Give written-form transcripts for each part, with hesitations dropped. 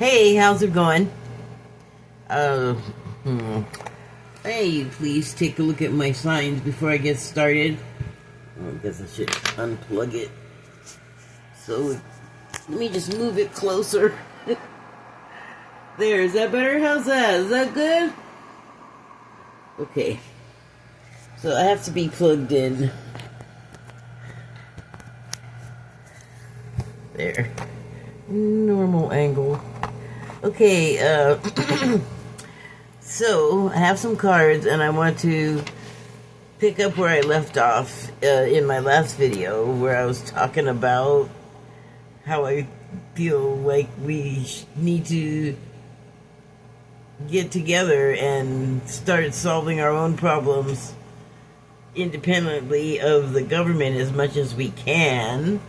Hey, how's it going? Uh, hmm. Hey, please take a look at my signs before I get started. I guess I should unplug it. So, let me just move it closer. There, is that better? How's that? Is that good? Okay. So, I have to be plugged in. There. Normal angle. Okay, so I have some cards and I want to pick up where I left off in my last video where I was talking about how I feel like we need to get together and start solving our own problems independently of the government as much as we can,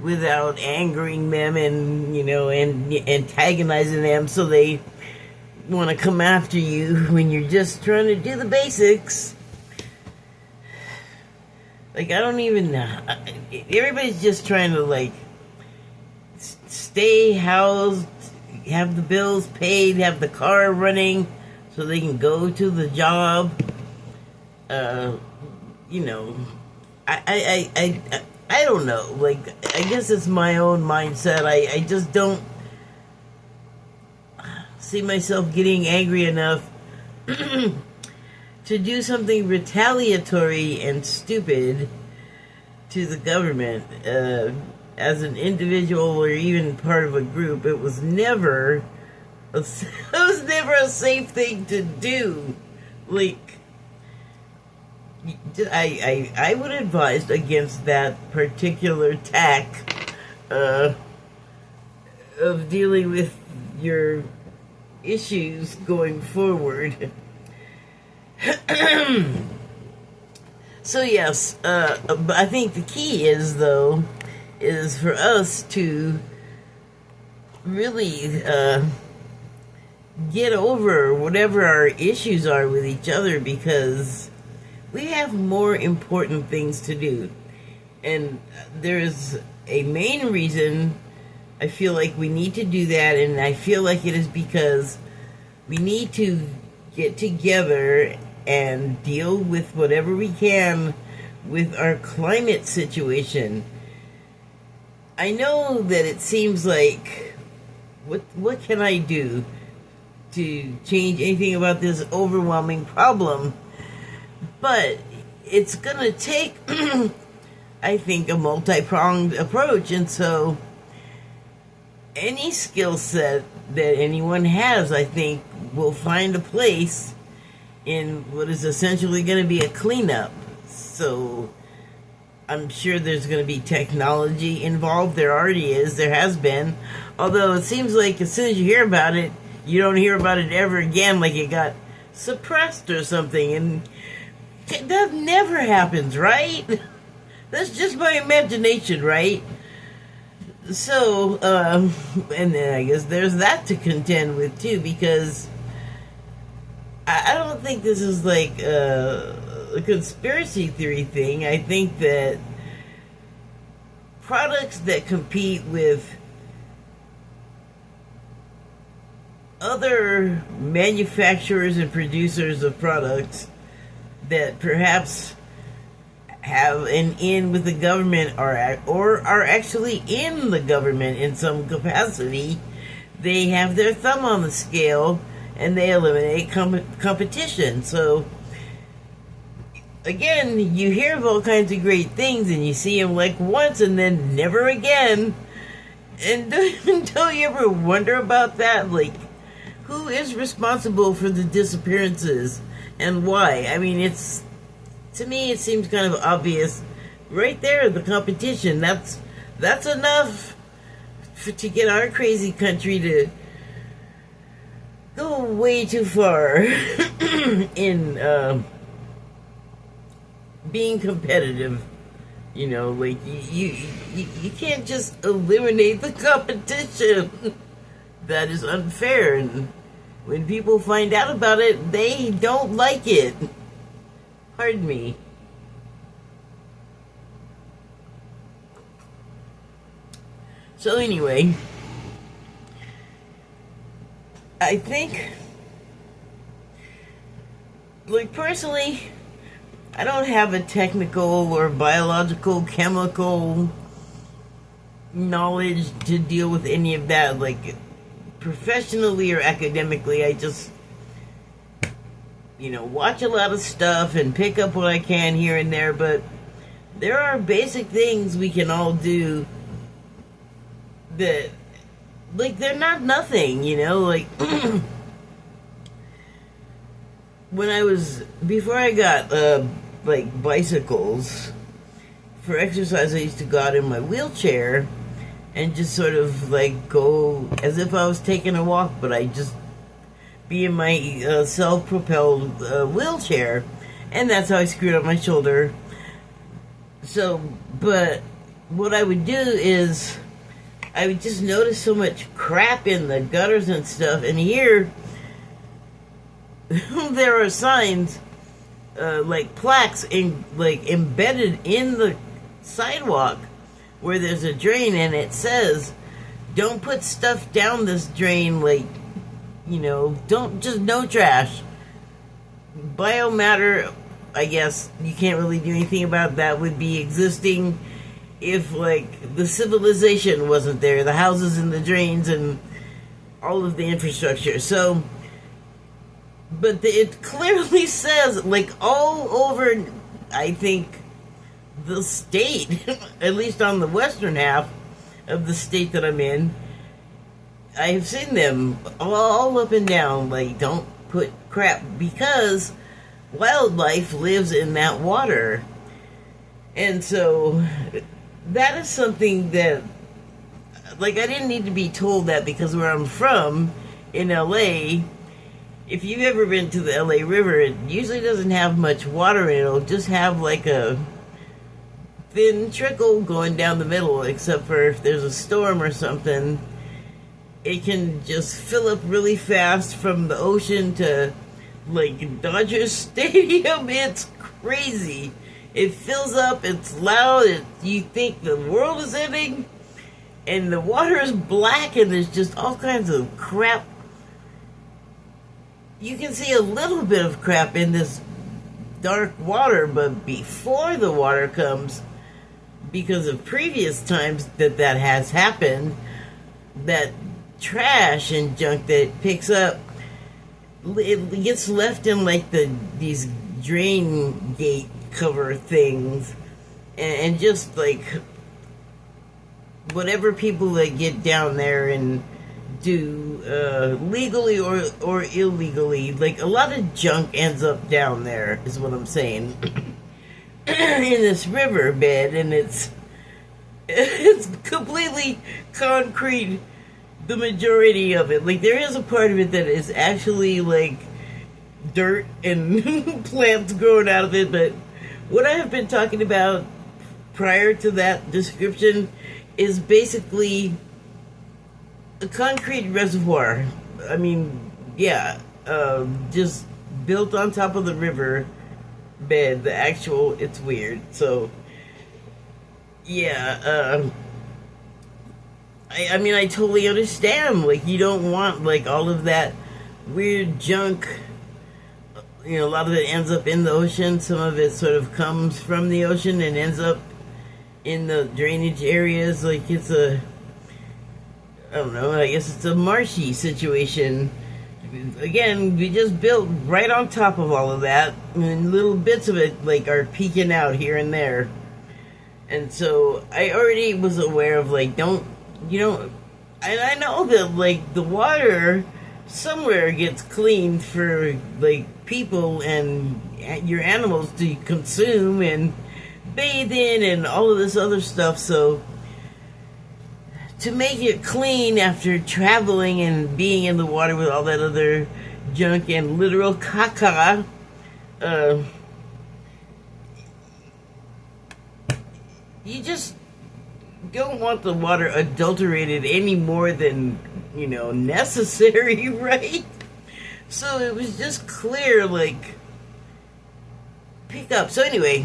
without angering them and, and antagonizing them so they want to come after you when you're just trying to do the basics. Like, I don't even know. Everybody's just trying to, stay housed, have the bills paid, have the car running so they can go to the job. I don't know. I guess it's my own mindset. I just don't see myself getting angry enough to do something retaliatory and stupid to the government. As an individual or even part of a group, it was never a safe thing to do. I would advise against that particular tack of dealing with your issues going forward. So yes, but I think the key is for us to really get over whatever our issues are with each other, because we have more important things to do. And there's a main reason I feel like we need to do that, and I feel like it is because we need to get together and deal with whatever we can with our climate situation. I know that it seems like, what can I do to change anything about this overwhelming problem? But it's going to take, I think, a multi-pronged approach. And so any skill set that anyone has, I think, will find a place in what is essentially going to be a cleanup. So I'm sure there's going to be technology involved. There already is. There has been. Although it seems like as soon as you hear about it, you don't hear about it ever again, like it got suppressed or something. And that never happens, right? That's just my imagination, right? So, and then I guess there's that to contend with too, because I don't think this is like a conspiracy theory thing. I think that products that compete with other manufacturers and producers of products that perhaps have an in with the government or are actually in the government in some capacity, they have their thumb on the scale and they eliminate competition. So again, you hear of all kinds of great things and you see them like once and then never again. And don't you ever wonder about that? Like, who is responsible for the disappearances and why? I mean, to me, it seems kind of obvious. Right there, the competition. That's enough to get our crazy country to go way too far in being competitive. You can't just eliminate the competition. That is unfair, and when people find out about it, they don't like it. Pardon me. So anyway, I think, like, personally, I don't have a technical or biological, chemical knowledge to deal with any of that, like, professionally or academically. I just, watch a lot of stuff and pick up what I can here and there, but there are basic things we can all do that, like, they're not nothing, like, before I got, like, bicycles, for exercise I used to go out in my wheelchair and just sort of, like, go as if I was taking a walk, but I just be in my self-propelled wheelchair, and that's how I screwed up my shoulder. So, but what I would do is I would just notice so much crap in the gutters and stuff, and here there are signs, like plaques embedded in the sidewalk where there's a drain, and it says, don't put stuff down this drain, like, no trash. Biomatter, I guess you can't really do anything about that, would be existing if, like, the civilization wasn't there, the houses and the drains and all of the infrastructure. So, but it clearly says, like, all over, I think, the state, at least on the western half of the state that I'm in, I've seen them all up and down, like, don't put crap, because wildlife lives in that water. And so that is something that, like, I didn't need to be told that, because where I'm from, in LA, if you've ever been to the LA River, it usually doesn't have much water in it. It'll just have, like, a thin trickle going down the middle, except for if there's a storm or something. It can just fill up really fast from the ocean to, like, Dodger Stadium. It's crazy. It fills up, it's loud, you think the world is ending, and the water is black, and there's just all kinds of crap. You can see a little bit of crap in this dark water, but before the water comes, because of previous times that has happened, that trash and junk that it picks up, it gets left in, like, these drain gate cover things, and just, like, whatever people that get down there and do legally or illegally, like, a lot of junk ends up down there, is what I'm saying, in this riverbed, and it's completely concrete, the majority of it. Like, there is a part of it that is actually, like, dirt and plants growing out of it, but what I have been talking about prior to that description is basically a concrete reservoir. I mean, yeah, just built on top of the river bed, it's weird. So, yeah, I mean, I totally understand. Like, you don't want, like, all of that weird junk. A lot of it ends up in the ocean. Some of it sort of comes from the ocean and ends up in the drainage areas. Like, I don't know, I guess it's a marshy situation. Again, we just built right on top of all of that, and little bits of it, like, are peeking out here and there. And so I already was aware of, like, and I know that, like, the water somewhere gets cleaned for, like, people and your animals to consume and bathe in and all of this other stuff. So to make it clean after traveling and being in the water with all that other junk and literal caca, you just don't want the water adulterated any more than, necessary, right? So it was just clear, like, pick up. So anyway,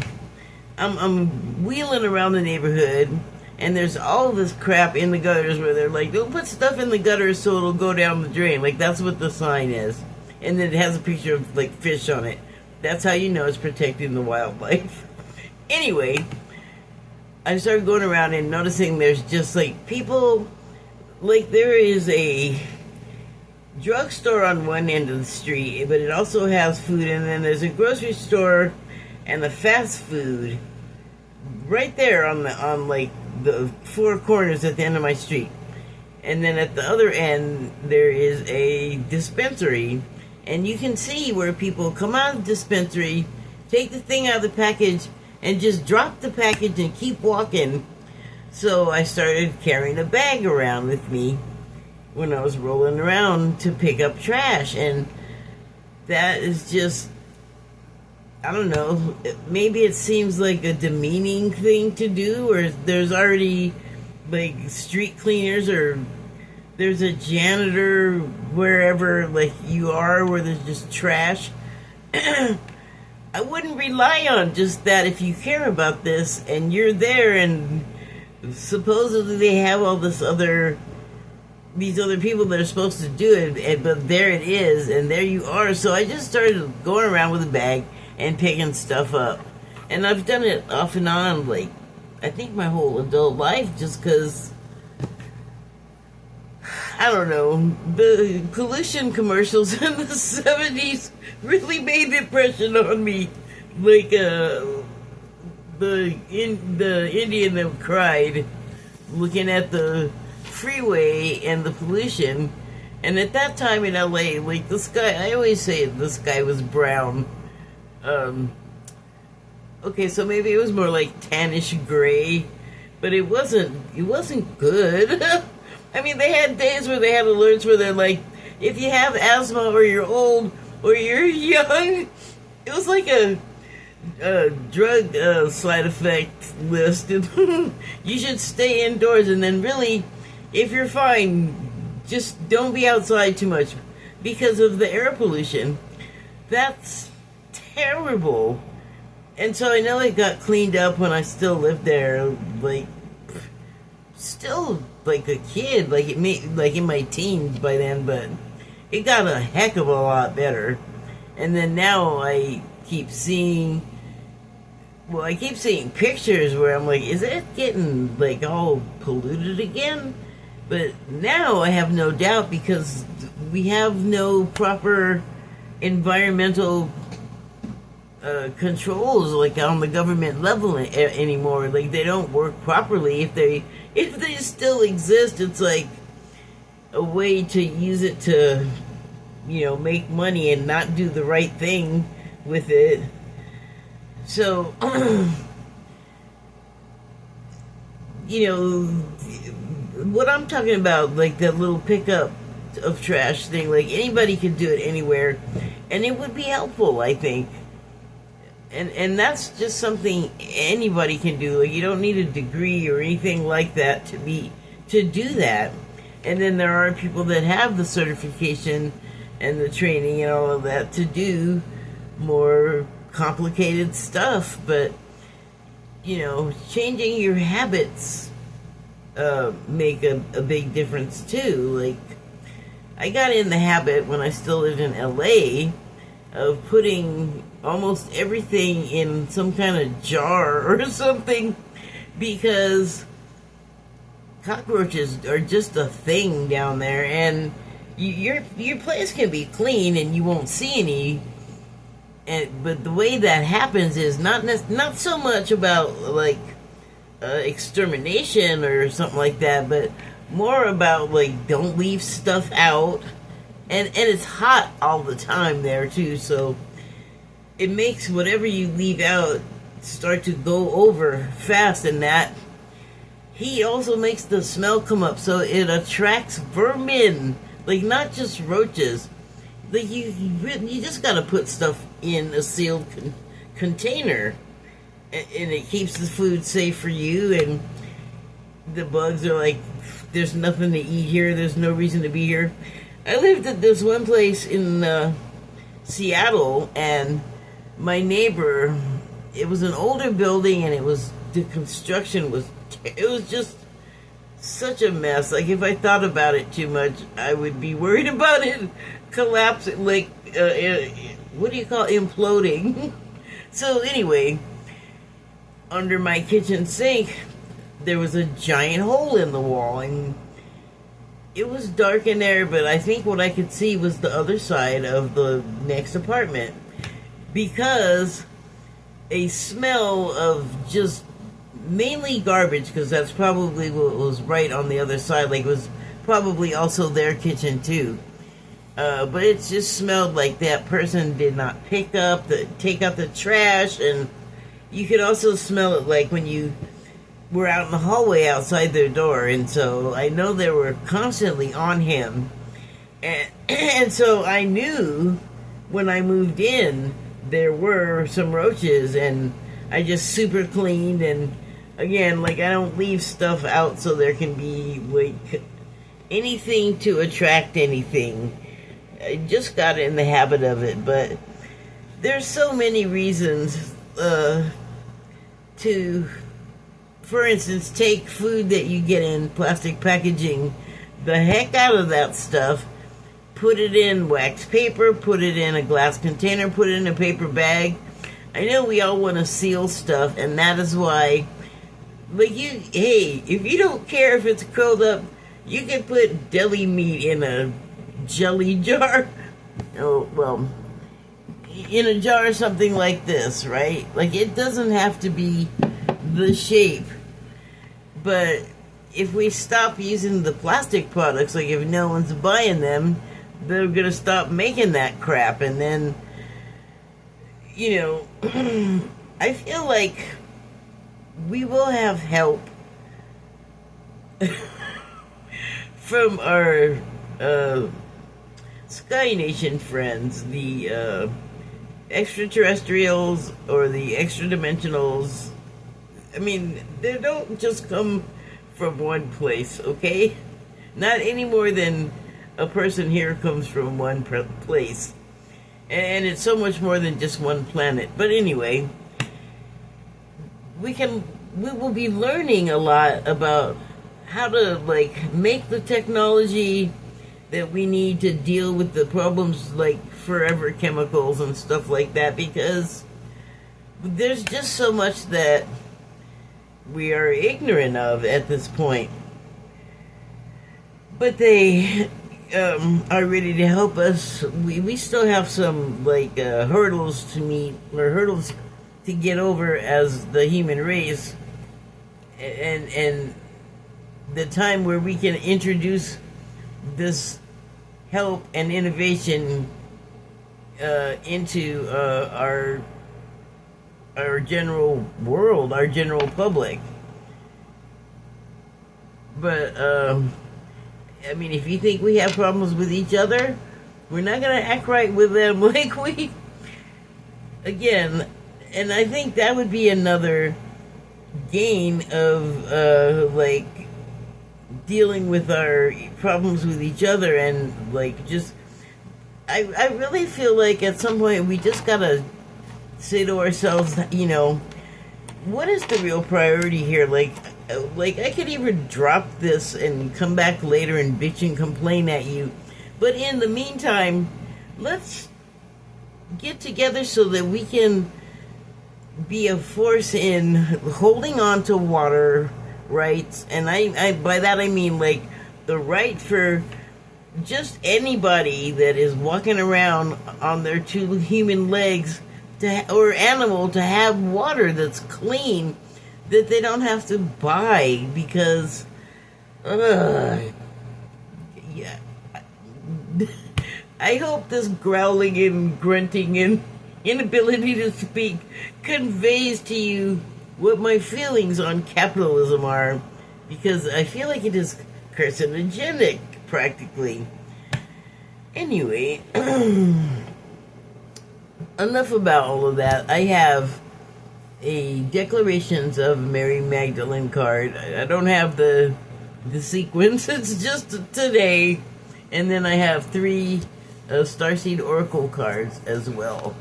I'm wheeling around the neighborhood, and there's all this crap in the gutters where they're like, don't put stuff in the gutters so it'll go down the drain. Like, that's what the sign is. And then it has a picture of, like, fish on it. That's how you know it's protecting the wildlife. Anyway, I started going around and noticing there's just, like, people, like, there is a drugstore on one end of the street, but it also has food, and then there's a grocery store and the fast food right there on like the four corners at the end of my street. And then at the other end there is a dispensary, and you can see where people come out of the dispensary, take the thing out of the package, and just drop the package and keep walking. So I started carrying a bag around with me when I was rolling around to pick up trash, and that is just, I don't know, maybe it seems like a demeaning thing to do, or there's already like street cleaners, or there's a janitor wherever like you are where there's just trash. I wouldn't rely on just that if you care about this and you're there, and supposedly they have all these other people that are supposed to do it, but there it is, and there you are. So I just started going around with a bag and picking stuff up. And I've done it off and on, like, I think my whole adult life, just because, I don't know, the pollution commercials in the 70s really made an impression on me. Like, the Indian that cried, looking at the freeway and the pollution. And at that time in LA, like, the sky, I always say the sky was brown. Okay, so maybe it was more like tannish gray, but it wasn't good. I mean, they had days where they had alerts where they're like, if you have asthma or you're old or you're young, it was like a drug side effect list. You should stay indoors, and then really, if you're fine, just don't be outside too much because of the air pollution. That's terrible. And so I know it got cleaned up when I still lived there, like, still like a kid, like in my teens by then, but it got a heck of a lot better. And then now I keep seeing pictures where I'm like, is it getting like all polluted again? But now I have no doubt, because we have no proper environmental controls, like, on the government level anymore. Like, they don't work properly. If they still exist, it's like a way to use it to, make money and not do the right thing with it. So, what I'm talking about, like that little pickup of trash thing, like, anybody could do it anywhere, and it would be helpful, I think. And that's just something anybody can do. Like, you don't need a degree or anything like that to do that. And then there are people that have the certification and the training and all of that to do more complicated stuff. But, changing your habits make a big difference too. Like, I got in the habit when I still lived in LA of putting almost everything in some kind of jar or something, because cockroaches are just a thing down there, and your place can be clean and you won't see any. But the way that happens is not so much about like extermination or something like that, but more about like, don't leave stuff out. And it's hot all the time there too, so it makes whatever you leave out start to go over fast, and that heat also makes the smell come up, so it attracts vermin, like, not just roaches. Like, you just gotta put stuff in a sealed container, and it keeps the food safe for you, and the bugs are like, there's nothing to eat here, there's no reason to be here. I lived at this one place in Seattle, and my neighbor, it was an older building, and the construction was It was just such a mess. Like, if I thought about it too much, I would be worried about it collapsing, like, what do you call it? Imploding. So anyway, under my kitchen sink, there was a giant hole in the wall, and it was dark in there, but I think what I could see was the other side of the next apartment, because a smell of just mainly garbage, because that's probably what was right on the other side, like it was probably also their kitchen too. But it just smelled like that person did not take out the trash, and you could also smell it like when you were out in the hallway outside their door. And so I know they were constantly on him, and so I knew when I moved in there were some roaches, and I just super cleaned. And again, like, I don't leave stuff out so there can be like anything to attract anything. I just got in the habit of it. But there's so many reasons to, for instance, take food that you get in plastic packaging the heck out of that stuff, put it in wax paper, put it in a glass container, put it in a paper bag. I know we all want to seal stuff, and that is why, like, hey, if you don't care if it's curled up, you can put deli meat in a jelly jar. Oh, well, in a jar or something like this, right? Like, it doesn't have to be the shape. But if we stop using the plastic products, like if no one's buying them, they're going to stop making that crap. And then, you know, I feel like we will have help from our Sky Nation friends, the extraterrestrials or the extra-dimensionals. I mean, they don't just come from one place, okay? Not any more than a person here comes from one place. And it's so much more than just one planet. But anyway, we will be learning a lot about how to, like, make the technology that we need to deal with the problems like forever chemicals and stuff like that, because there's just so much that we are ignorant of at this point. But they are ready to help us. We still have some like hurdles to meet, or hurdles to get over as the human race, and the time where we can introduce this help and innovation into our general world, our general public. But I mean, if you think we have problems with each other, we're not gonna act right with them like we again. And I think that would be another gain of like dealing with our problems with each other, and like just I really feel like at some point we just gotta say to ourselves, you know, what is the real priority here? Like I could even drop this and come back later and bitch and complain at you, but in the meantime, let's get together so that we can be a force in holding on to water rights. And I by that I mean like the right for just anybody that is walking around on their two human legs or animal to have water that's clean, that they don't have to buy, because yeah. I hope this growling and grunting and inability to speak conveys to you what my feelings on capitalism are, because I feel like it is carcinogenic, practically. Anyway, enough about all of that. I have a Declarations of Mary Magdalene card. I don't have the sequence, it's just today. And then I have 3 starseed oracle cards as well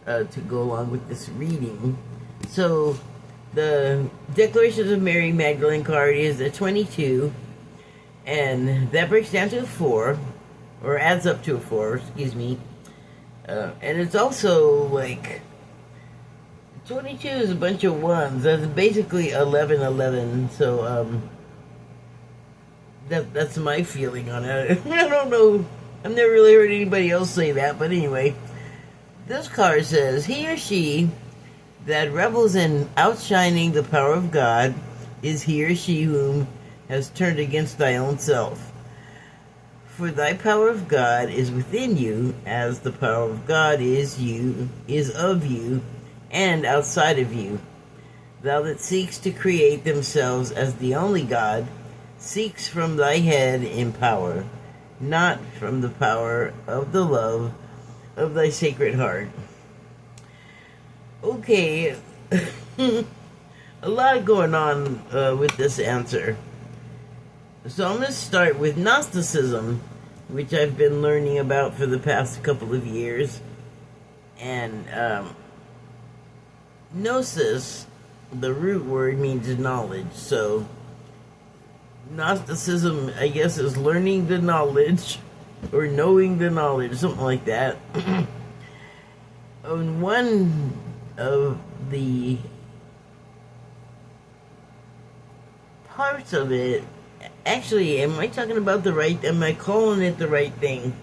to go along with this reading. So The Declarations of Mary Magdalene card is a 22, and that breaks down to a 4, or adds up to a 4, excuse me. And it's also like 22 is a bunch of ones. That's basically 11, 11. So that's my feeling on it. I don't know. I've never really heard anybody else say that, but anyway, this card says, he or she that revels in outshining the power of God is he or she whom has turned against thy own self. For thy power of God is within you, as the power of God is of you, and outside of you. Thou that seeks to create themselves as the only God, seeks from thy head in power, not from the power of the love of thy sacred heart. Okay, a lot going on with this answer. So I'm going to start with Gnosticism, which I've been learning about for the past couple of years. And Gnosis, the root word, means knowledge. So Gnosticism, I guess, is learning the knowledge, or knowing the knowledge, something like that. On one of the parts of it, actually, am I talking about the right, am I calling it the right thing?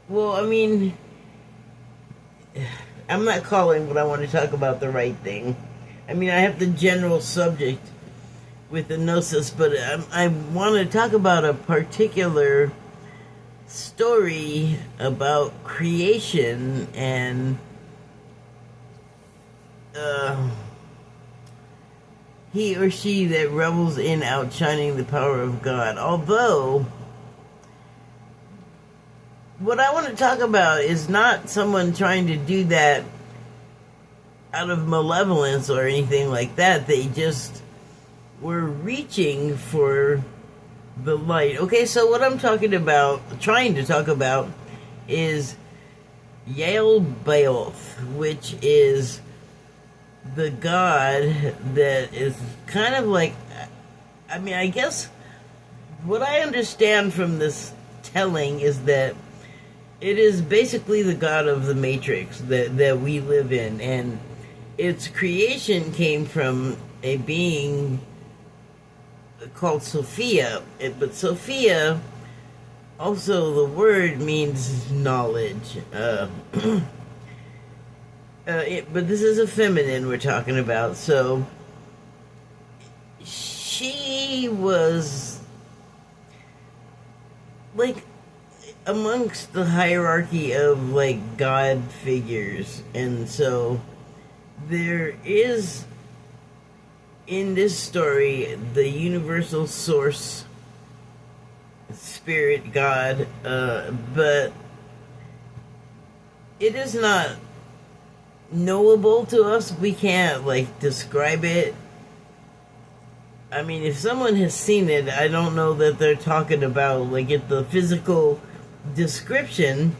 Well, I mean, I'm not calling what I want to talk about the right thing. I mean, I have the general subject with the Gnosis, but I want to talk about a particular story about creation and he or she that revels in outshining the power of God. Although, what I want to talk about is not someone trying to do that out of malevolence or anything like that. They just were reaching for the light. Okay, so what I'm trying to talk about, is Yaldabaoth, which is the god that is kind of like, I mean, I guess what I understand from this telling is that it is basically the god of the Matrix that we live in, and its creation came from a being called Sophia. But Sophia, also the word means knowledge. But this is a feminine we're talking about. So she was like amongst the hierarchy of like God figures, and so there is in this story the universal source, spirit, God, but it is not knowable to us. We can't like describe it. I mean, if someone has seen it, I don't know that they're talking about like the physical description,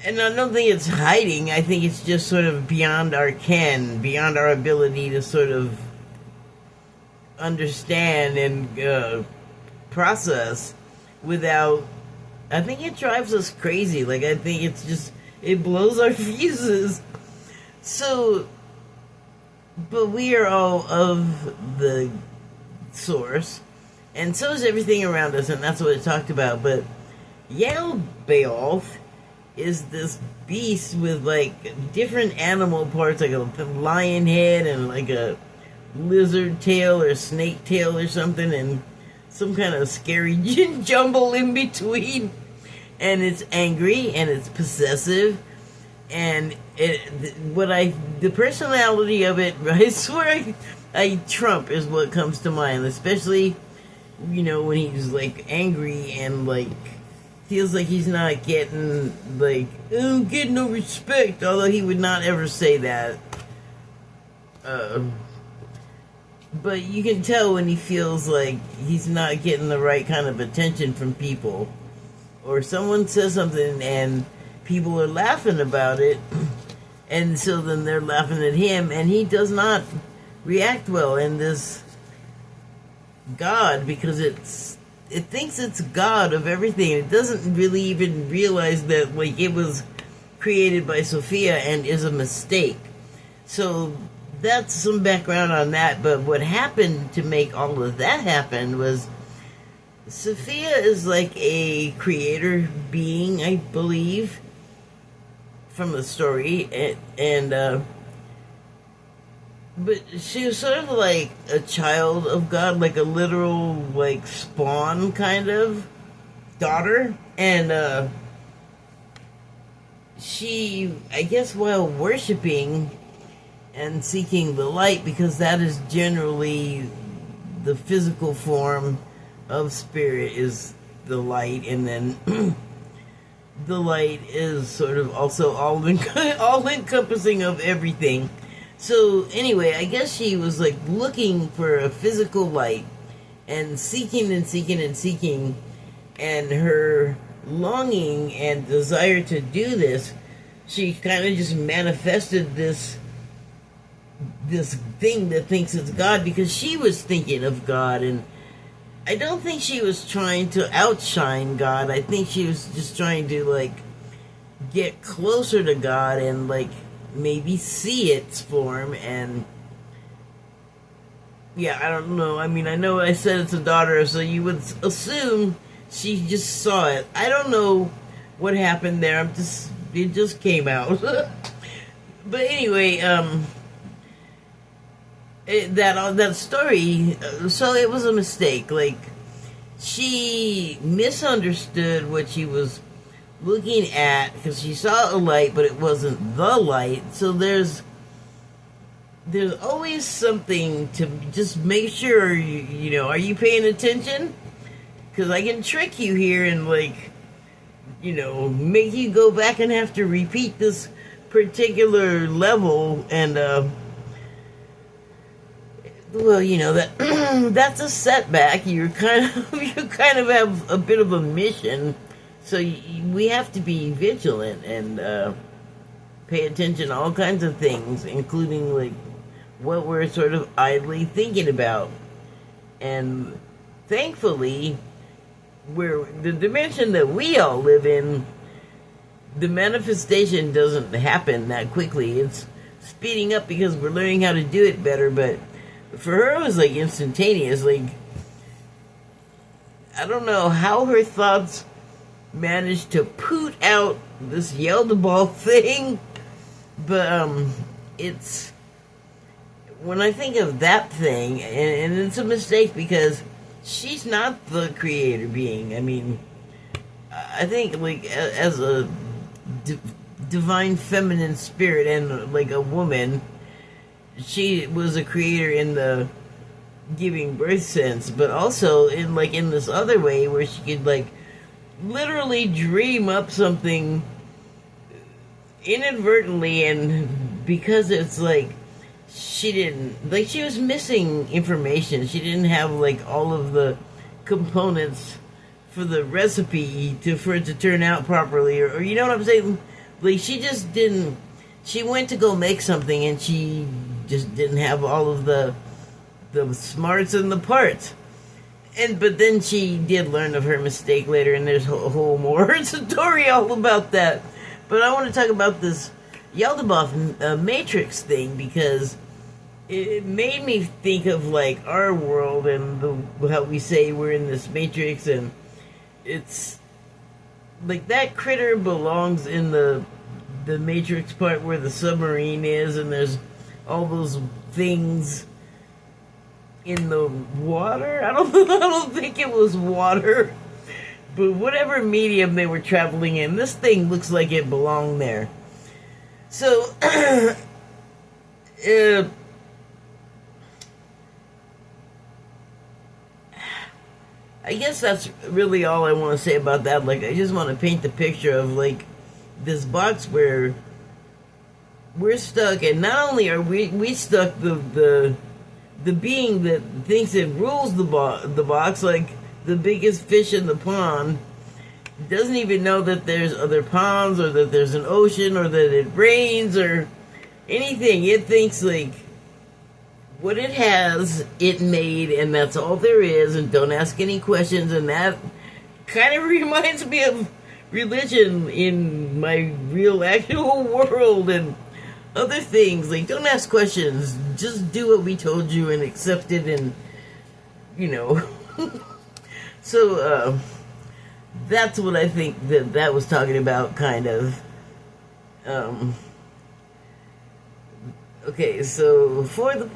and I don't think it's hiding. I think it's just sort of beyond our ken, beyond our ability to sort of understand and process without. I think it drives us crazy. Like, I think it's just, it blows our fuses. So, but we are all of the source, and so is everything around us, and that's what it talked about. But Yaldabaoth is this beast with like different animal parts, like a lion head and like a lizard tail or snake tail or something, and some kind of scary jumble in between. And it's angry and it's possessive, and the personality of it, I swear, Trump is what comes to mind, especially, you know, when he's like angry and like feels like he's not getting, like, I don't get no respect, although he would not ever say that. But you can tell when he feels like he's not getting the right kind of attention from people, or someone says something and people are laughing about it, And so then they're laughing at him, and he does not react well. And this God, because it thinks it's God of everything. It doesn't really even realize that like it was created by Sophia and is a mistake. So that's some background on that. But what happened to make all of that happen was Sophia is like a creator being, I believe, from the story, but she was sort of like a child of God, like a literal like spawn kind of daughter, and she, I guess, while worshiping and seeking the light, because that is generally the physical form of spirit, is the light, and then the light is sort of also all encompassing of everything. So anyway, I guess she was like looking for a physical light and seeking and seeking and seeking, and her longing and desire to do this, she kind of just manifested this thing that thinks it's God, because she was thinking of God. And I don't think she was trying to outshine God. I think she was just trying to like get closer to God and like maybe see its form. And yeah, I don't know. I mean, I know I said it's a daughter, so you would assume she just saw it. I don't know what happened there. It just came out. But anyway, that story, so it was a mistake. Like, she misunderstood what she was looking at, because she saw a light, but it wasn't the light. So there's always something to just make sure you know, are you paying attention? Because I can trick you here and like, you know, make you go back and have to repeat this particular level. And well, you know, that that's a setback. You kind of have a bit of a mission. So we have to be vigilant and pay attention to all kinds of things, including like what we're sort of idly thinking about. And thankfully, where the dimension that we all live in, the manifestation doesn't happen that quickly. It's speeding up because we're learning how to do it better. But for her, it was like instantaneous. Like, I don't know how her thoughts managed to poot out this Yelda thing, but it's, when I think of that thing, and it's a mistake because she's not the creator being. I mean, I think like as a divine feminine spirit and like a woman, she was a creator in the giving birth sense, but also in like in this other way where she could like literally dream up something inadvertently, and because it's like she was missing information. She didn't have like all of the components for the recipe for it to turn out properly, or you know what I'm saying? Like, she just didn't, she went to go make something and she just didn't have all of the smarts and the parts. But then she did learn of her mistake later, and there's a whole more story all about that. But I want to talk about this Yaldabaoth Matrix thing, because it made me think of like our world and how we say we're in this matrix, and it's like that critter belongs in the matrix part where the submarine is, and there's all those things in the water. I don't think it was water, but whatever medium they were traveling in, this thing looks like it belonged there. So I guess that's really all I want to say about that. Like, I just want to paint the picture of like this box where we're stuck, and not only are we stuck, the being that thinks it rules the box, like the biggest fish in the pond, doesn't even know that there's other ponds, or that there's an ocean, or that it rains, or anything. It thinks like what it has, it made, and that's all there is, and don't ask any questions. And that kind of reminds me of religion in my real actual world and other things. Like, don't ask questions, just do what we told you and accept it, and so that's what I think that was talking about, kind of. Okay, so for thy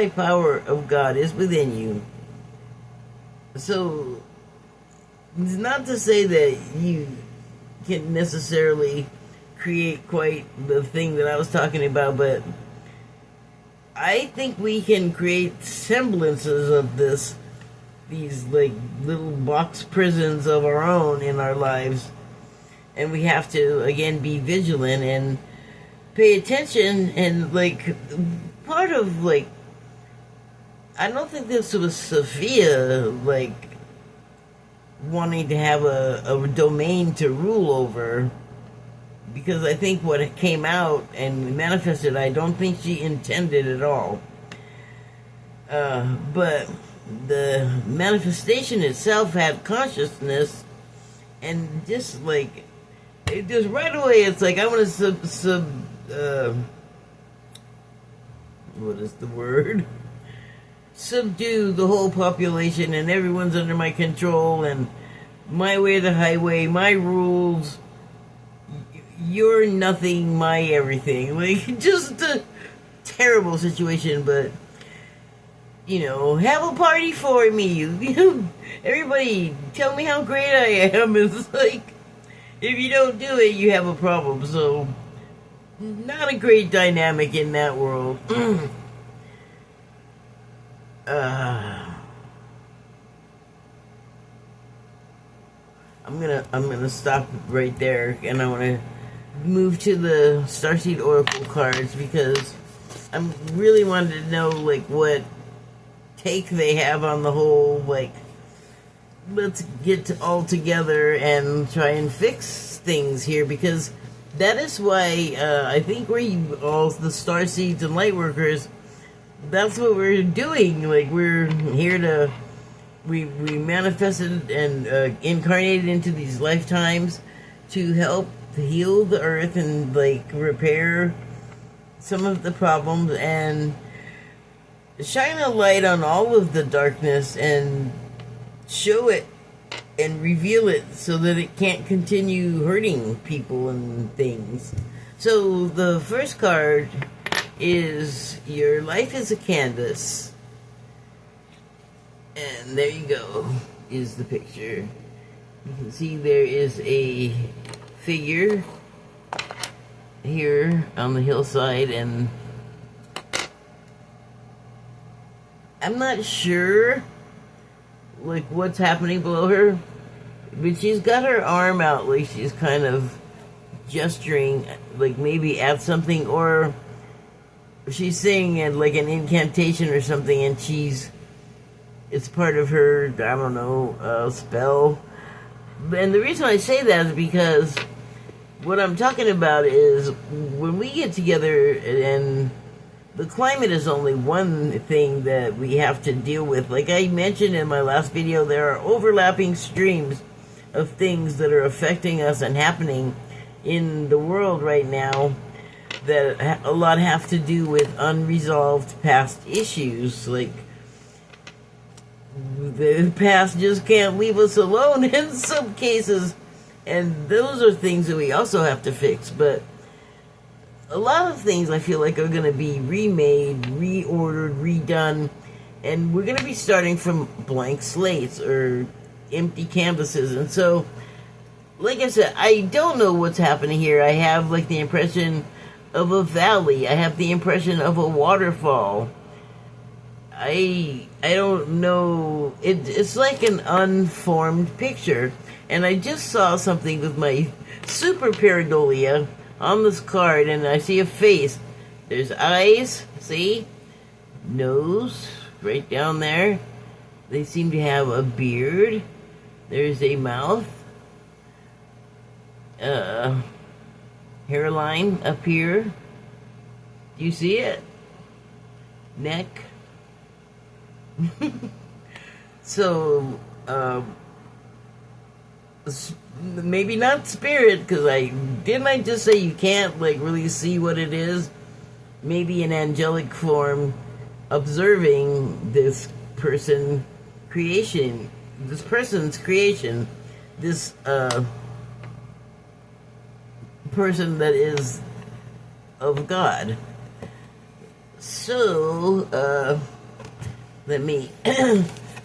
power of God is within you. So it's not to say that you can necessarily create quite the thing that I was talking about, but I think we can create semblances of these like little box prisons of our own in our lives, and we have to again be vigilant and pay attention. And like part of like, I don't think this was Sophia like wanting to have a domain to rule over, because I think what came out and manifested, I don't think she intended at all. But the manifestation itself had consciousness, and just like, it just right away, it's like, I want to what is the word? Subdue the whole population, and everyone's under my control, and my way or the highway, my rules, you're nothing, my everything. Like, just a terrible situation, but have a party for me. Everybody tell me how great I am. It's like, if you don't do it, you have a problem. So, not a great dynamic in that world. I'm gonna stop right there, and I want to move to the starseed oracle cards, because I'm really wanted to know like what take they have on the whole, like, let's get all together and try and fix things here, because that is why I think all the starseeds and lightworkers, that's what we're doing. Like, we're here to we manifested and incarnated into these lifetimes to help heal the earth and like repair some of the problems and shine a light on all of the darkness and show it and reveal it so that it can't continue hurting people and things. So the first card is your life is a canvas. And there you go, is the picture. You can see there is a figure here on the hillside, and I'm not sure like what's happening below her, but she's got her arm out like she's kind of gesturing like maybe at something, or she's saying like an incantation or something, and it's part of her, I don't know, spell. And the reason I say that is because what I'm talking about is when we get together, and the climate is only one thing that we have to deal with. Like I mentioned in my last video, there are overlapping streams of things that are affecting us and happening in the world right now that a lot have to do with unresolved past issues. Like, the past just can't leave us alone in some cases, and those are things that we also have to fix. But a lot of things I feel like are going to be remade, reordered, redone, and we're going to be starting from blank slates or empty canvases. And so, like I said, I don't know what's happening here. I have like the impression of a valley. I have the impression of a waterfall. I don't know. It's like an unformed picture. And I just saw something with my super pareidolia on this card, and I see a face. There's eyes, see? Nose, right down there. They seem to have a beard. There's a mouth. hairline up here. Do you see it? Neck. So, maybe not spirit, because I just say you can't like really see what it is. Maybe an angelic form observing this person's creation, this person that is of God. So, let me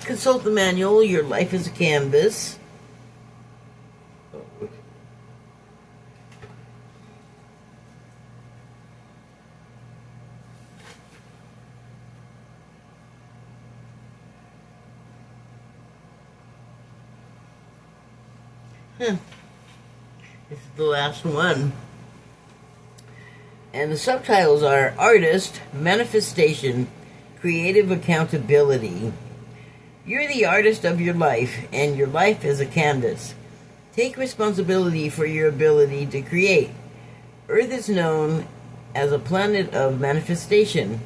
consult the manual. Your life is a canvas. This is the last one. And the subtitles are Artist, Manifestation, Creative Accountability. You're the artist of your life, and your life is a canvas. Take responsibility for your ability to create. Earth is known as a planet of manifestation.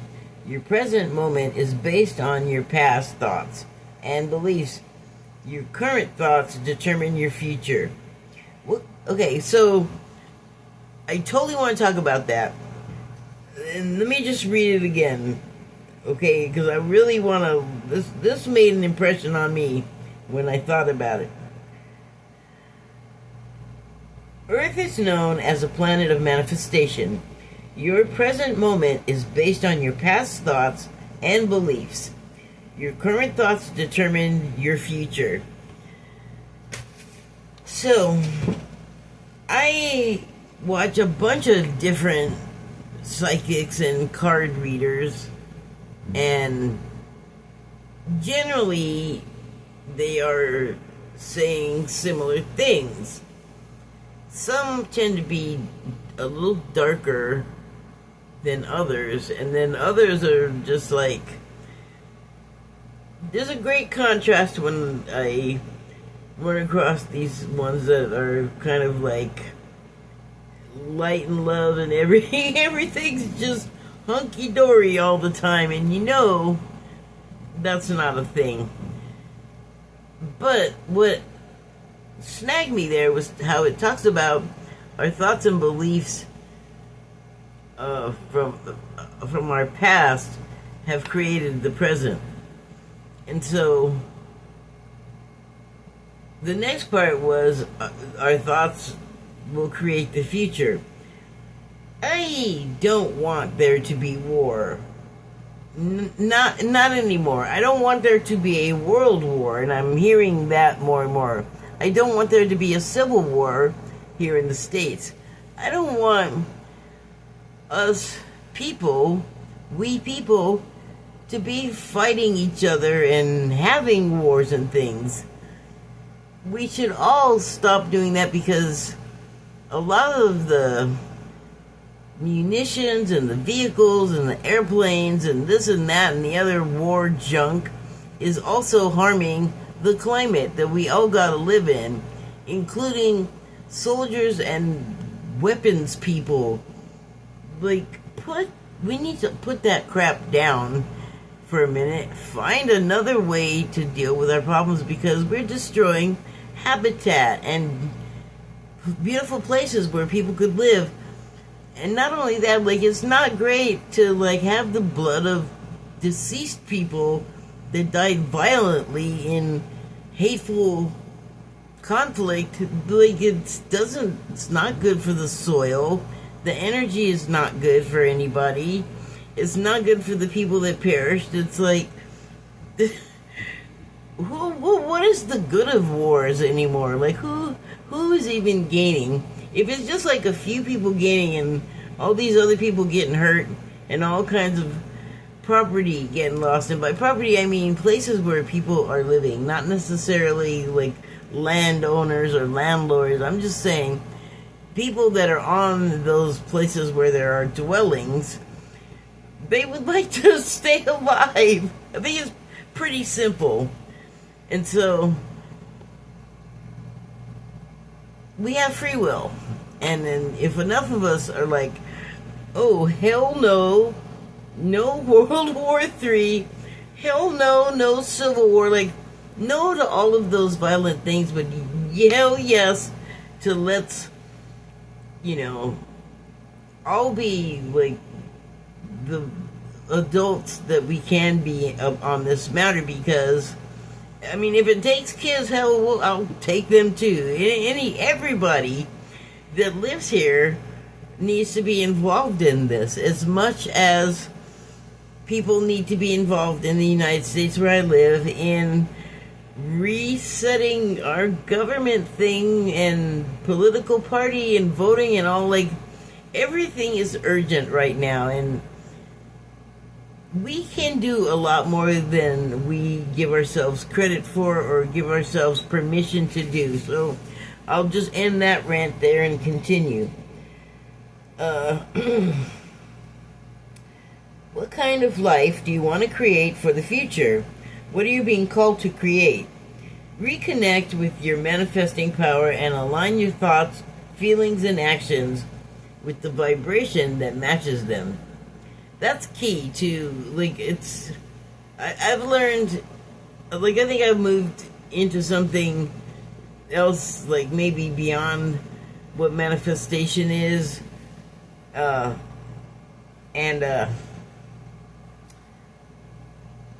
Your present moment is based on your past thoughts and beliefs. Your current thoughts determine your future. Okay, so I totally want to talk about that. And let me just read it again. Okay, because I really want to... This made an impression on me when I thought about it. Earth is known as a planet of manifestation. Your present moment is based on your past thoughts and beliefs. Your current thoughts determine your future. So, I watch a bunch of different psychics and card readers, and generally they are saying similar things. Some tend to be a little darker than others, and then others are just like... There's a great contrast when I run across these ones that are kind of like light and love and everything's just hunky-dory all the time, and you know that's not a thing. But what snagged me there was how it talks about our thoughts and beliefs from our past have created the present. And so the next part was our thoughts will create the future. I don't want there to be war. Not anymore. I don't want there to be a world war, and I'm hearing that more and more. I don't want there to be a civil war here in the States. I don't want us people, we people, to be fighting each other and having wars and things. We should all stop doing that, because a lot of the munitions and the vehicles and the airplanes and this and that and the other war junk is also harming the climate that we all gotta live in, including soldiers and weapons people. Like, we need to put that crap down for a minute, find another way to deal with our problems, because we're destroying habitat and beautiful places where people could live. And not only that, like, it's not great to like have the blood of deceased people that died violently in hateful conflict. Like, it's not good for the soil. The energy is not good for anybody. It's not good for the people that perished. It's like, what is the good of wars anymore? Like, who is even gaining? If it's just like a few people gaining and all these other people getting hurt and all kinds of property getting lost, and by property I mean places where people are living, not necessarily like landowners or landlords. I'm just saying people that are on those places where there are dwellings, they would like to stay alive. I think it's pretty simple. And so we have free will, And then if enough of us are like, oh, hell no, no World War III, hell no, no Civil War, like, no to all of those violent things, but hell yes to let's, all be like the adults that we can be on this matter, because I mean, if it takes kids, hell, well, I'll take them too. Everybody that lives here needs to be involved in this as much as people need to be involved in the United States where I live in resetting our government thing and political party and voting and all. Like, everything is urgent right now, and we can do a lot more than we give ourselves credit for or give ourselves permission to do. So I'll just end that rant there and continue. What kind of life do you want to create for the future? What are you being called to create? Reconnect with your manifesting power and align your thoughts, feelings, and actions with the vibration that matches them. That's key to, like, I've learned, like, I think I've moved into something else, like, maybe beyond what manifestation is, but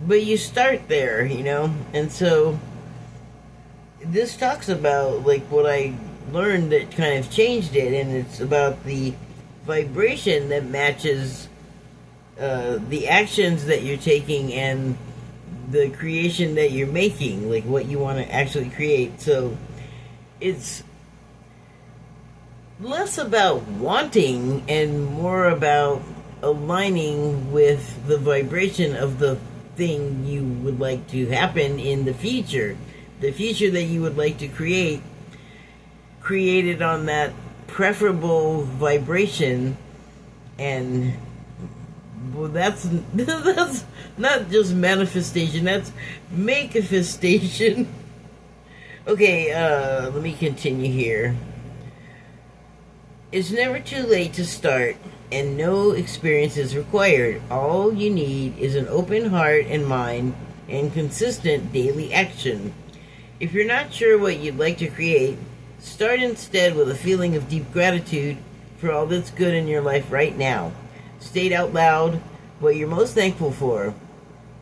you start there, and so this talks about, like, what I learned that kind of changed it, and it's about the vibration that matches the actions that you're taking and the creation that you're making, like what you want to actually create. So it's less about wanting and more about aligning with the vibration of the thing you would like to happen in the future that you would like to create it on that preferable vibration. And well, that's not just manifestation, that's manifestation. Okay, let me continue here. It's never too late to start, and no experience is required. All you need is an open heart and mind and consistent daily action. If you're not sure what you'd like to create, start instead with a feeling of deep gratitude for all that's good in your life right now. State out loud what you're most thankful for.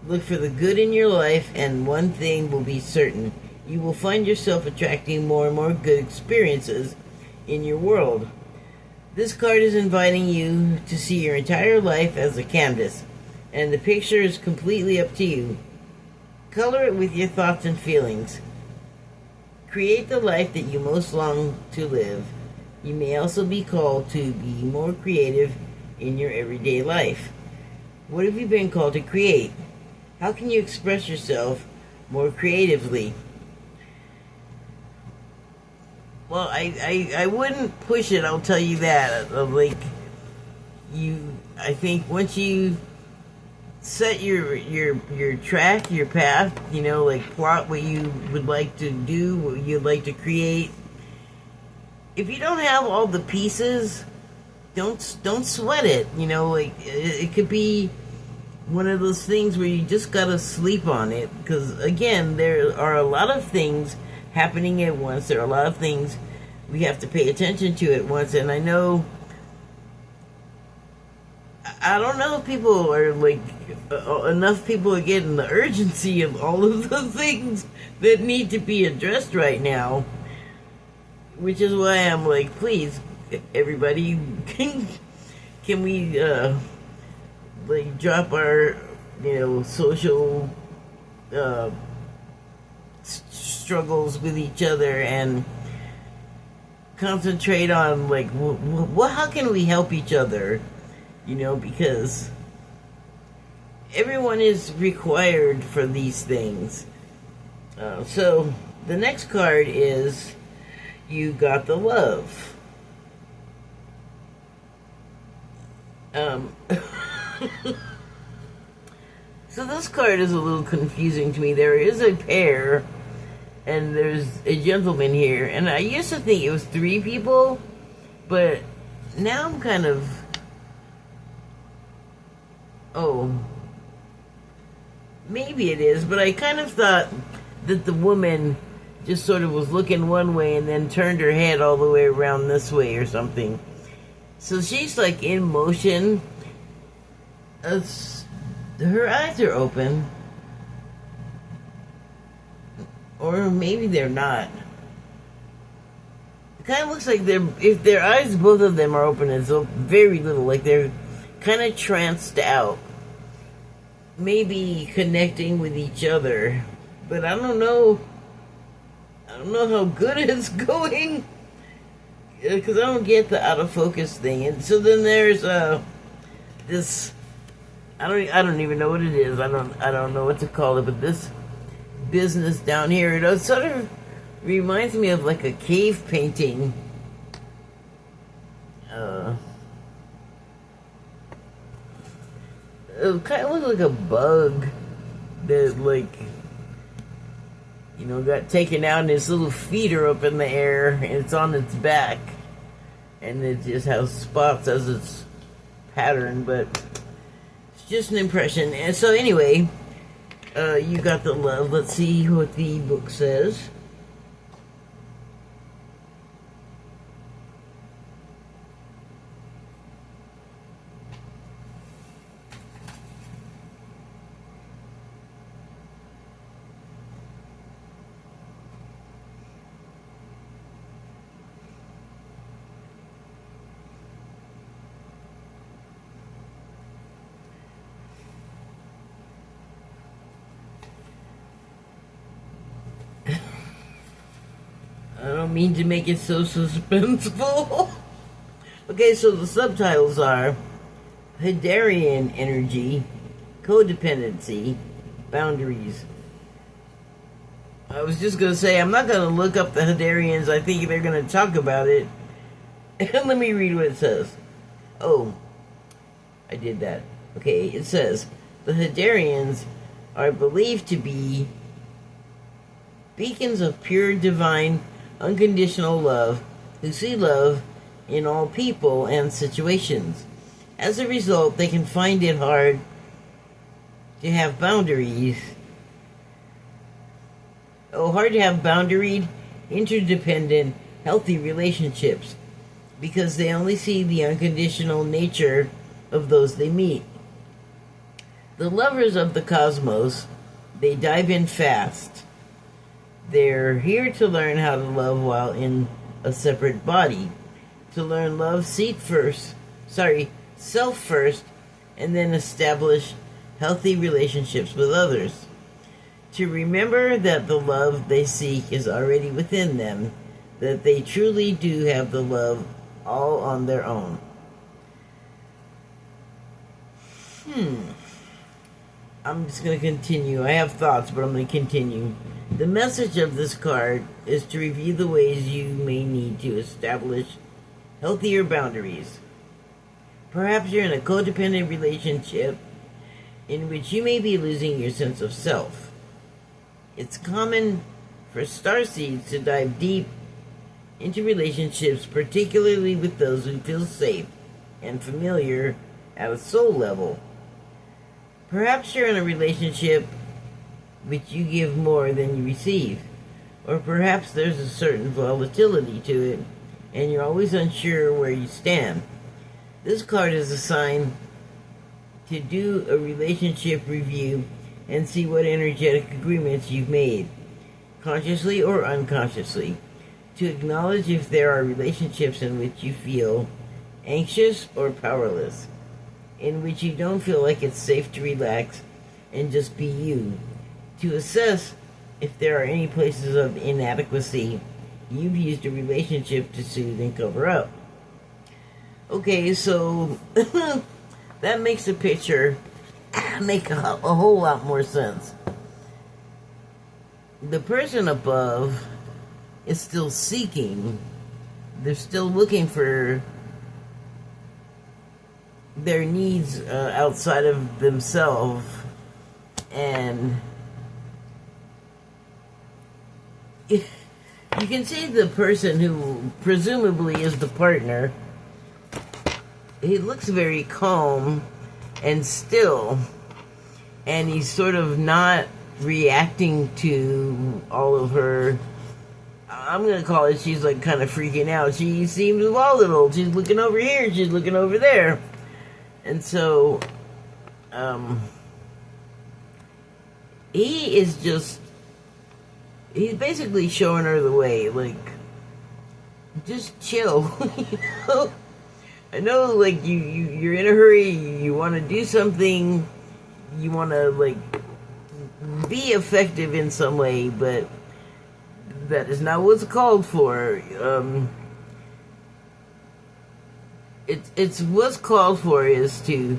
Look for the good in your life, and one thing will be certain. You will find yourself attracting more and more good experiences in your world. This card is inviting you to see your entire life as a canvas, and the picture is completely up to you. Color it with your thoughts and feelings. Create the life that you most long to live. You may also be called to be more creative in your everyday life. What have you been called to create? How can you express yourself more creatively? Well, I wouldn't push it, I'll tell you that. I think once you set your track, your path, like plot what you would like to do, what you'd like to create. If you don't have all the pieces, don't sweat it. It could be one of those things where you just gotta sleep on it, because again, there are a lot of things happening at once. There are a lot of things we have to pay attention to at once, and I don't know if people are enough people are getting the urgency of all of the things that need to be addressed right now, which is why I'm like, please, everybody, can we drop our social struggles with each other and concentrate on how can we help each other, because everyone is required for these things. So the next card is You Got the Love. So this card is a little confusing to me. There is a pair, and there's a gentleman here, and I used to think it was 3 people, But now I'm kind of, oh, maybe it is, but I kind of thought that the woman just sort of was looking one way and then turned her head all the way around this way or something. So she's like in motion. Her eyes are open. Or maybe they're not. It kind of looks like if their eyes, both of them are open, it's very little, like they're kind of tranced out. Maybe connecting with each other. But I don't know how good it's going. Because I don't get the out of focus thing. And so then there's this, I don't even know what it is. I don't know what to call it, but this business down here, it sort of reminds me of like a cave painting. It kind of looks like a bug that, like, you know, got taken out and its little feet are up in the air and it's on its back. And it just has spots as its pattern, but it's just an impression. And so anyway, you got the love. Let's see what the book says. I don't mean to make it so suspenseful. Okay, so the subtitles are Hadarian energy, codependency, boundaries. I was just going to say, I'm not going to look up the Hadarians. I think they're going to talk about it. And let me read what it says. Oh, I did that. Okay, it says, the Hadarians are believed to be beacons of pure divine unconditional love who see love in all people and situations. As a result, they can find it hard to have boundaries. Hard to have boundaried, interdependent, healthy relationships because they only see the unconditional nature of those they meet. The lovers of the cosmos, they dive in fast. They're here to learn how to love while in a separate body. To learn love, self first, and then establish healthy relationships with others. To remember that the love they seek is already within them, that they truly do have the love all on their own. I'm just going to continue. I have thoughts, but I'm going to continue. The message of this card is to review the ways you may need to establish healthier boundaries. Perhaps you're in a codependent relationship in which you may be losing your sense of self. It's common for starseeds to dive deep into relationships, particularly with those who feel safe and familiar at a soul level. Perhaps you're in a relationship which you give more than you receive, or perhaps there's a certain volatility to it, and you're always unsure where you stand. This card is a sign to do a relationship review and see what energetic agreements you've made, consciously or unconsciously, to acknowledge if there are relationships in which you feel anxious or powerless, in which you don't feel like it's safe to relax and just be you, to assess if there are any places of inadequacy you've used a relationship to soothe and cover up. Okay, so that makes the picture make a whole lot more sense. The person above is still seeking. They're still looking for their needs outside of themselves, and you can see the person who presumably is the partner. He looks very calm and still, and he's sort of not reacting to all of her. I'm gonna call it, she's like kind of freaking out. She seems volatile. She's looking over here, she's looking over there. And so, he's basically showing her the way, like, just chill, you know? I know, like, you're in a hurry, you want to do something, you want to, like, be effective in some way, but that is not what's called for. It's what's called for is to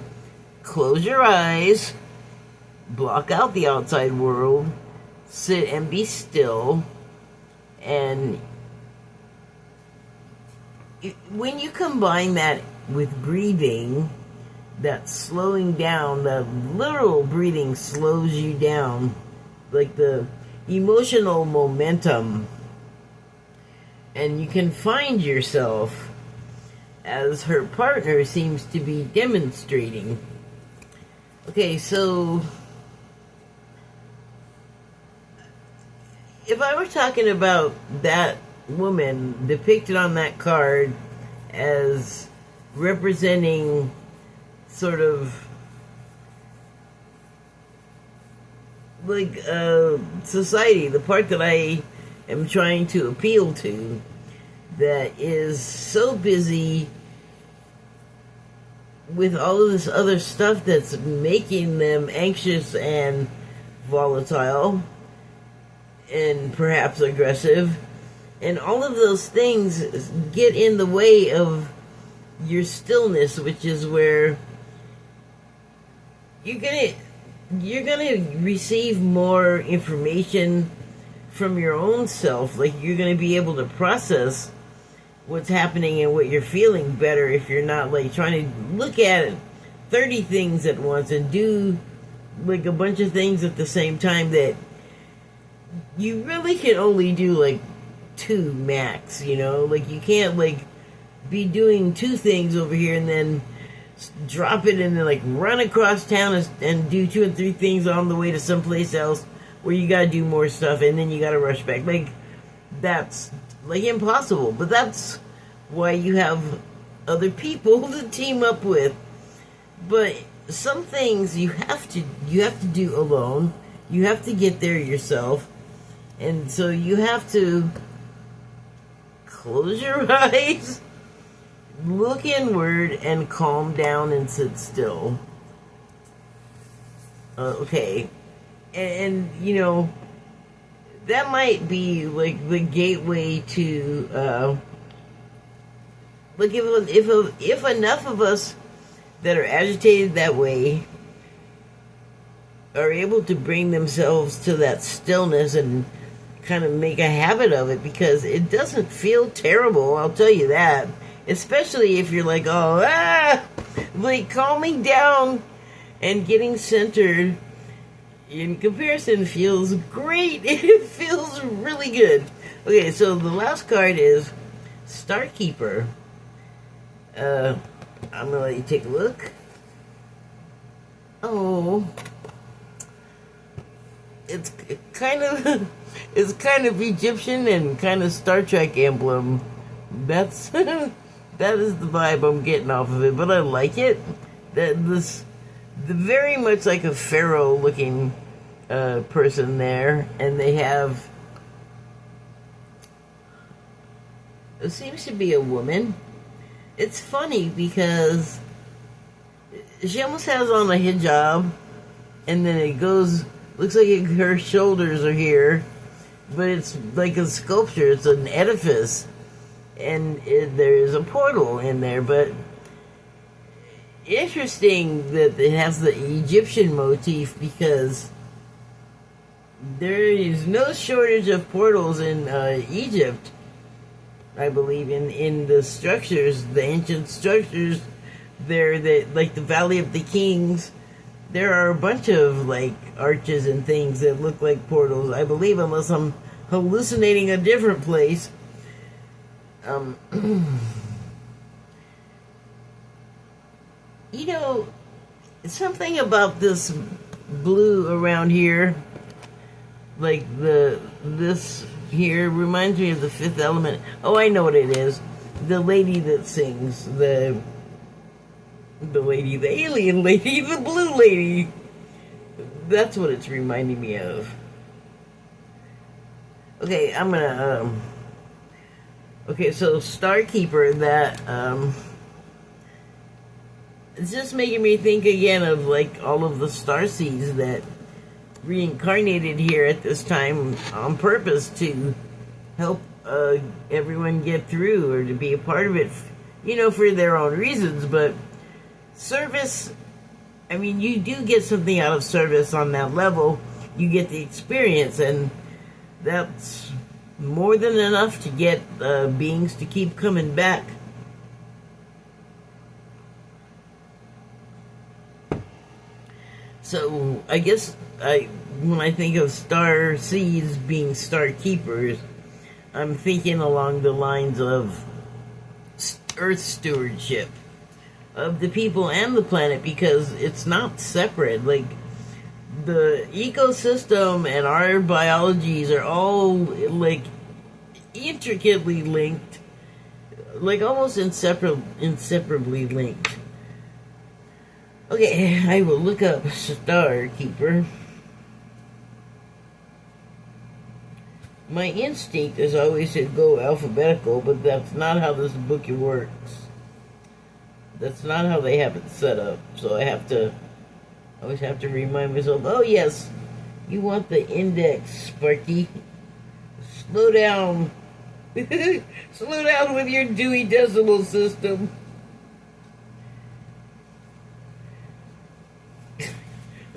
close your eyes, block out the outside world, sit and be still, and when you combine that with breathing, that slowing down, that literal breathing slows you down, like the emotional momentum, and you can find yourself as her partner seems to be demonstrating. Okay, so if I were talking about that woman depicted on that card as representing sort of like society, the part that I am trying to appeal to, that is so busy with all of this other stuff that's making them anxious and volatile and perhaps aggressive, and all of those things get in the way of your stillness, which is where you're gonna receive more information from your own self. Like, you're gonna be able to process what's happening and what you're feeling better if you're not like trying to look at 30 things at once and do like a bunch of things at the same time that you really can only do like 2 max, you know? Like, you can't like be doing 2 things over here and then drop it and then like run across town and do 2 and 3 things on the way to someplace else where you gotta do more stuff and then you gotta rush back. Like, that's like impossible. But that's why you have other people to team up with. But some things you have to do alone. You have to get there yourself. And so you have to close your eyes, look inward, and calm down and sit still. Okay. And you know, that might be like the gateway to like if enough of us that are agitated that way are able to bring themselves to that stillness and kind of make a habit of it, because it doesn't feel terrible, I'll tell you that. Especially if you're like, like calming down and getting centered, in comparison, feels great. It feels really good. Okay, so the last card is Starkeeper. I'm gonna let you take a look. Oh, it's kind of Egyptian and kind of Star Trek emblem. That's that is the vibe I'm getting off of it, but I like it. Very much like a pharaoh looking person there, and they have, it seems to be a woman. It's funny because she almost has on a hijab, and then it goes, looks like her shoulders are here, but it's like a sculpture, it's an edifice, and there's a portal in there. But interesting that it has the Egyptian motif, because there is no shortage of portals in Egypt, I believe, in the structures, the ancient structures there, that like the Valley of the Kings. There are a bunch of like arches and things that look like portals, I believe, unless I'm hallucinating a different place. You know, something about this blue around here, like this here, reminds me of the Fifth Element. Oh, I know what it is. The lady that sings, the lady, the alien lady, the blue lady. That's what it's reminding me of. Okay, I'm gonna, okay, so Starkeeper, that, it's just making me think again of, like, all of the starseeds that reincarnated here at this time on purpose to help everyone get through, or to be a part of it, you know, for their own reasons. But service, I mean, you do get something out of service on that level. You get the experience, and that's more than enough to get beings to keep coming back. So I guess when I think of star seeds being star keepers, I'm thinking along the lines of Earth stewardship of the people and the planet, because it's not separate. Like, the ecosystem and our biologies are all, like, intricately linked, like almost inseparably linked. Okay, I will look up Star Keeper. My instinct is always to go alphabetical, but that's not how this book works. That's not how they have it set up. So I always have to remind myself, oh yes, you want the index, Sparky. Slow down. Slow down with your Dewey Decimal System.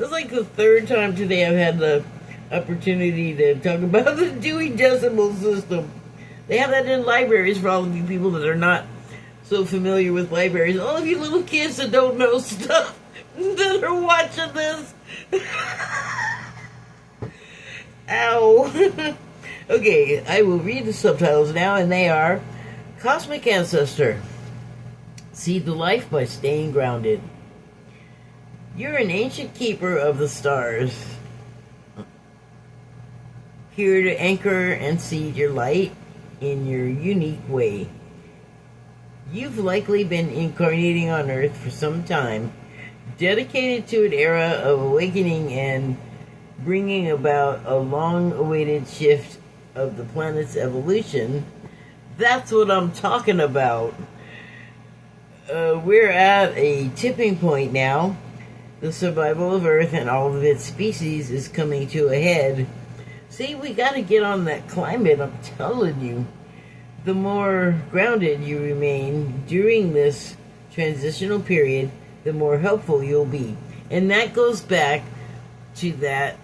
It's like the third time today I've had the opportunity to talk about the Dewey Decimal System. They have that in libraries for all of you people that are not so familiar with libraries. All of you little kids that don't know stuff that are watching this. Ow. Okay, I will read the subtitles now, and they are: Cosmic Ancestor. See the life by staying grounded. You're an ancient keeper of the stars, here to anchor and seed your light in your unique way. You've likely been incarnating on Earth for some time, dedicated to an era of awakening and bringing about a long-awaited shift of the planet's evolution. That's what I'm talking about. We're at a tipping point now. The survival of Earth and all of its species is coming to a head. See, we gotta get on that climate, I'm telling you. The more grounded you remain during this transitional period, the more helpful you'll be. And that goes back to that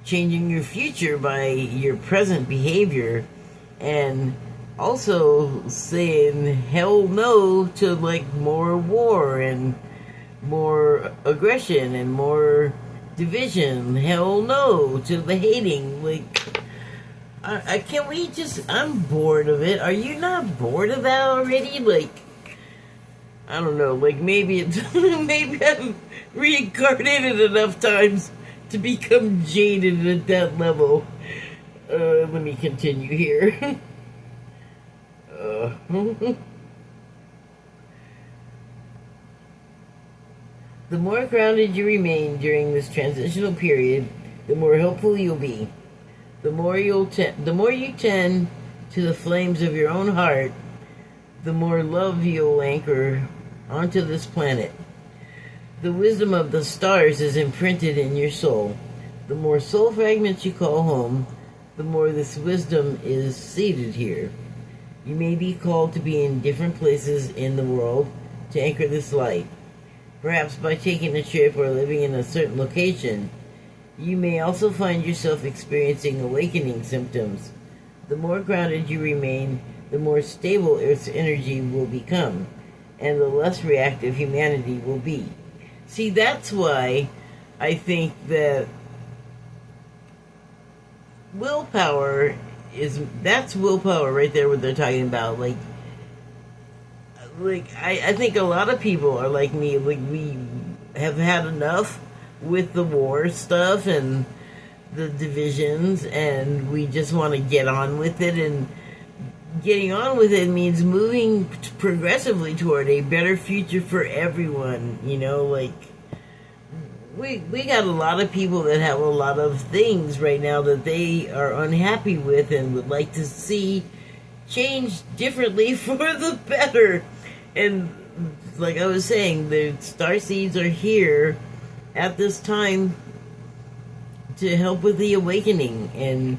changing your future by your present behavior, and also saying hell no to, like, more war and more aggression and more division. Hell no to the hating. Like, can we just, I'm bored of it. Are you not bored of that already? Like, I don't know, like, maybe it's maybe I've reincarnated enough times to become jaded at that level. Let me continue here. The more grounded you remain during this transitional period, the more helpful you'll be. The more you tend to the flames of your own heart, the more love you'll anchor onto this planet. The wisdom of the stars is imprinted in your soul. The more soul fragments you call home, the more this wisdom is seated here. You may be called to be in different places in the world to anchor this light. Perhaps by taking a trip or living in a certain location, you may also find yourself experiencing awakening symptoms. The more grounded you remain, the more stable Earth's energy will become, and the less reactive humanity will be. See, that's why I think that willpower that's willpower right there, what they're talking about. I think a lot of people are like me. Like, we have had enough with the war stuff and the divisions, and we just want to get on with it. And getting on with it means moving progressively toward a better future for everyone. Like, we got a lot of people that have a lot of things right now that they are unhappy with and would like to see change differently for the better. And like I was saying, the starseeds are here at this time to help with the awakening and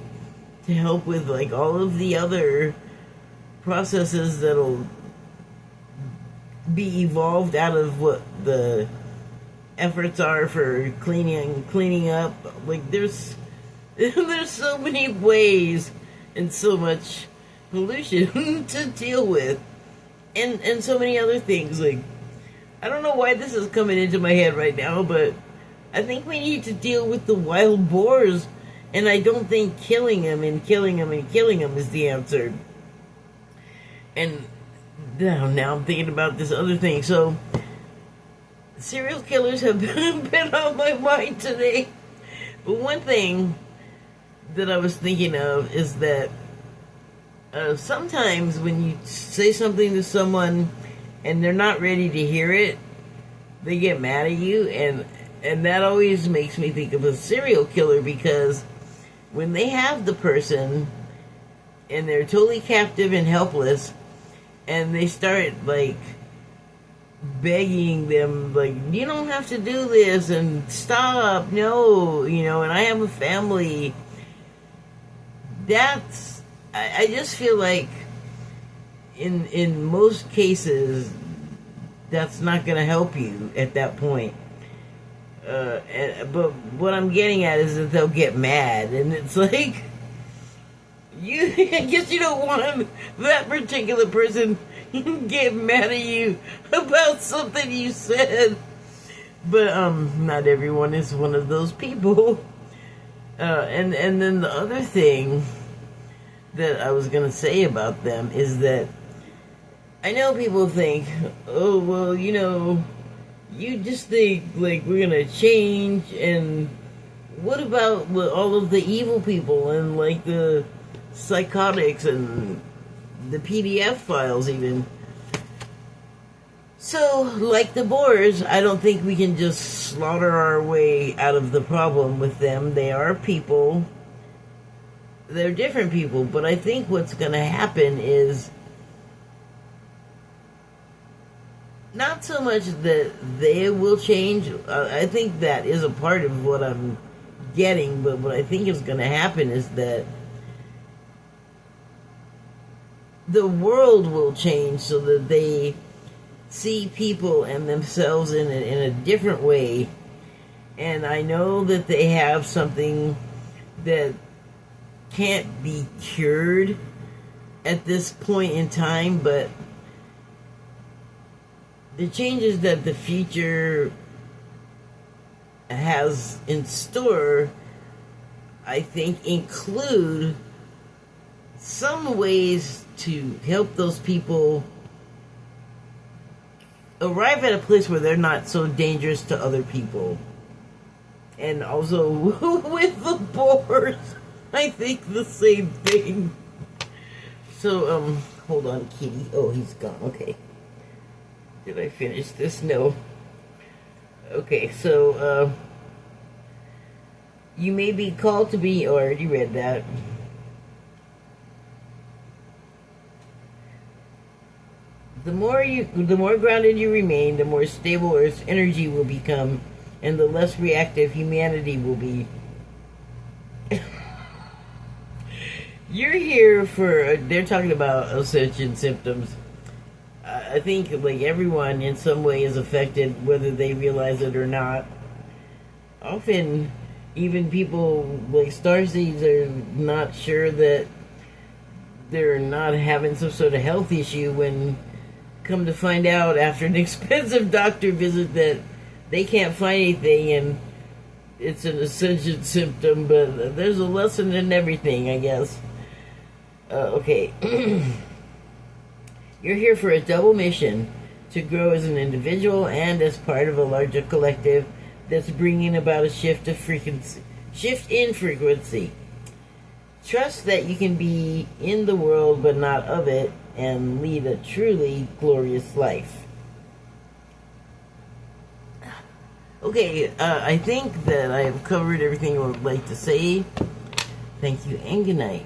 to help with like all of the other processes that'll be evolved out of what the efforts are for cleaning up. Like, there's so many ways and so much pollution to deal with, and so many other things. Like, I don't know why this is coming into my head right now, but I think we need to deal with the wild boars, and I don't think killing them is the answer. And now I'm thinking about this other thing. So, serial killers have been on my mind today. But one thing that I was thinking of is that sometimes when you say something to someone and they're not ready to hear it, they get mad at you, and that always makes me think of a serial killer, because when they have the person and they're totally captive and helpless, and they start like begging them, like, you don't have to do this, and stop, no, and I have a family. I just feel like in most cases that's not going to help you at that point. But what I'm getting at is that they'll get mad, and it's like, I guess you don't want that particular person get mad at you about something you said. But not everyone is one of those people. And then the other thing that I was gonna say about them is that I know people think, oh well, you just think like we're gonna change, and what about all of the evil people and like the psychotics and the PDF files even? So, like the Boers, I don't think we can just slaughter our way out of the problem with them. They are people. They're different people. But I think what's going to happen is not so much that they will change. I think that is a part of what I'm getting. But what I think is going to happen is that the world will change so that they see people and themselves in a different way. And I know that they have something that can't be cured at this point in time, but the changes that the future has in store, I think, include some ways to help those people arrive at a place where they're not so dangerous to other people. And also with the Boers, I think the same thing. So, hold on, kitty. Oh, he's gone. Okay. Did I finish this? No. Okay, so, you may be called to be, oh, I already read that. The more grounded you remain, the more stable Earth's energy will become, and the less reactive humanity will be. You're here for, they're talking about ascension symptoms. I think like everyone in some way is affected, whether they realize it or not. Often, even people like starseeds are not sure that they're not having some sort of health issue, when come to find out after an expensive doctor visit that they can't find anything, and it's an ascension symptom, but there's a lesson in everything, I guess. Okay. You're here for a double mission: to grow as an individual and as part of a larger collective that's bringing about a shift in frequency. Trust that you can be in the world but not of it, and lead a truly glorious life. Okay, I think that I have covered everything I would like to say. Thank you and good night.